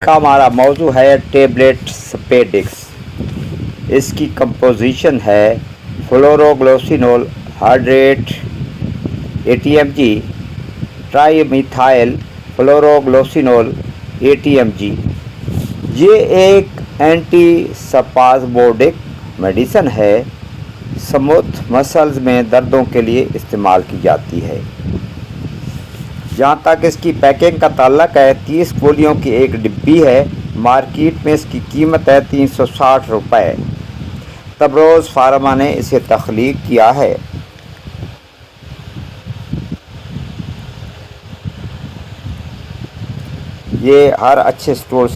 का हमारा मौजू है टेबलेट स्पेडिक्स। इसकी कंपोजिशन है फ्लोरोग्लिसरॉल हाइड्रेट ATMG, ट्राईमिथाइल फ्लोरोग्लिसरॉल ATMG। ये एक एंटी स्पाज़मोडिक मेडिसिन है। स्मूथ मसल्स में दर्दों के लिए इस्तेमाल की जाती है। जहाँ तक इसकी पैकिंग का ताल्लुक है, 30 गोलियों की एक डिब्बी है। मार्केट में इसकी कीमत है 360 रुपये। तबरोज़ फार्मा ने इसे तख्लीक किया है। ये हर अच्छे स्टोर।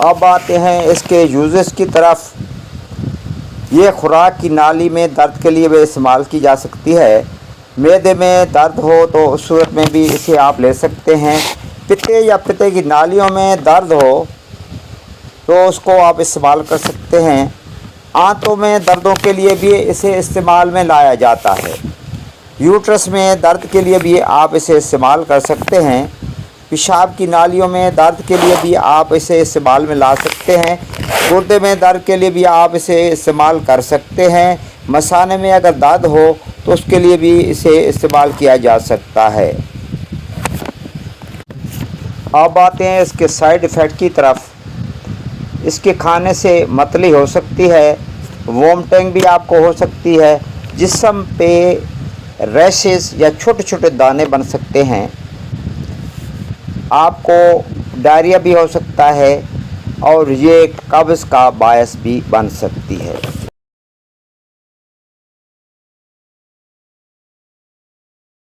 अब आते हैं इसके यूजेस की तरफ। ये खुराक की नाली में दर्द के लिए भी इस्तेमाल की जा सकती है। मैदे में दर्द हो तो उस सूरत में भी इसे आप ले सकते हैं। पित्ते या पित्ते की नालियों में दर्द हो तो उसको आप इस्तेमाल कर सकते हैं। आंतों में दर्दों के लिए भी इसे इस्तेमाल में लाया जाता है। यूट्रस में दर्द के लिए भी आप इसे इस्तेमाल कर सकते हैं। पेशाब की नालियों में दर्द के लिए भी आप इसे इस्तेमाल में ला सकते हैं। गुर्दे में दर्द के लिए भी आप इसे इस्तेमाल कर सकते हैं। मसाने में अगर दर्द हो तो उसके लिए भी इसे इस्तेमाल किया जा सकता है। अब आते हैं इसके साइड इफ़ेक्ट की तरफ। इसके खाने से मतली हो सकती है, वोमिटिंग भी आपको हो सकती है, जिस्म पे रैशेस या छोटे छोटे दाने बन सकते हैं, आपको डायरिया भी हो सकता है और ये कब्ज़ का बायस भी बन सकती है।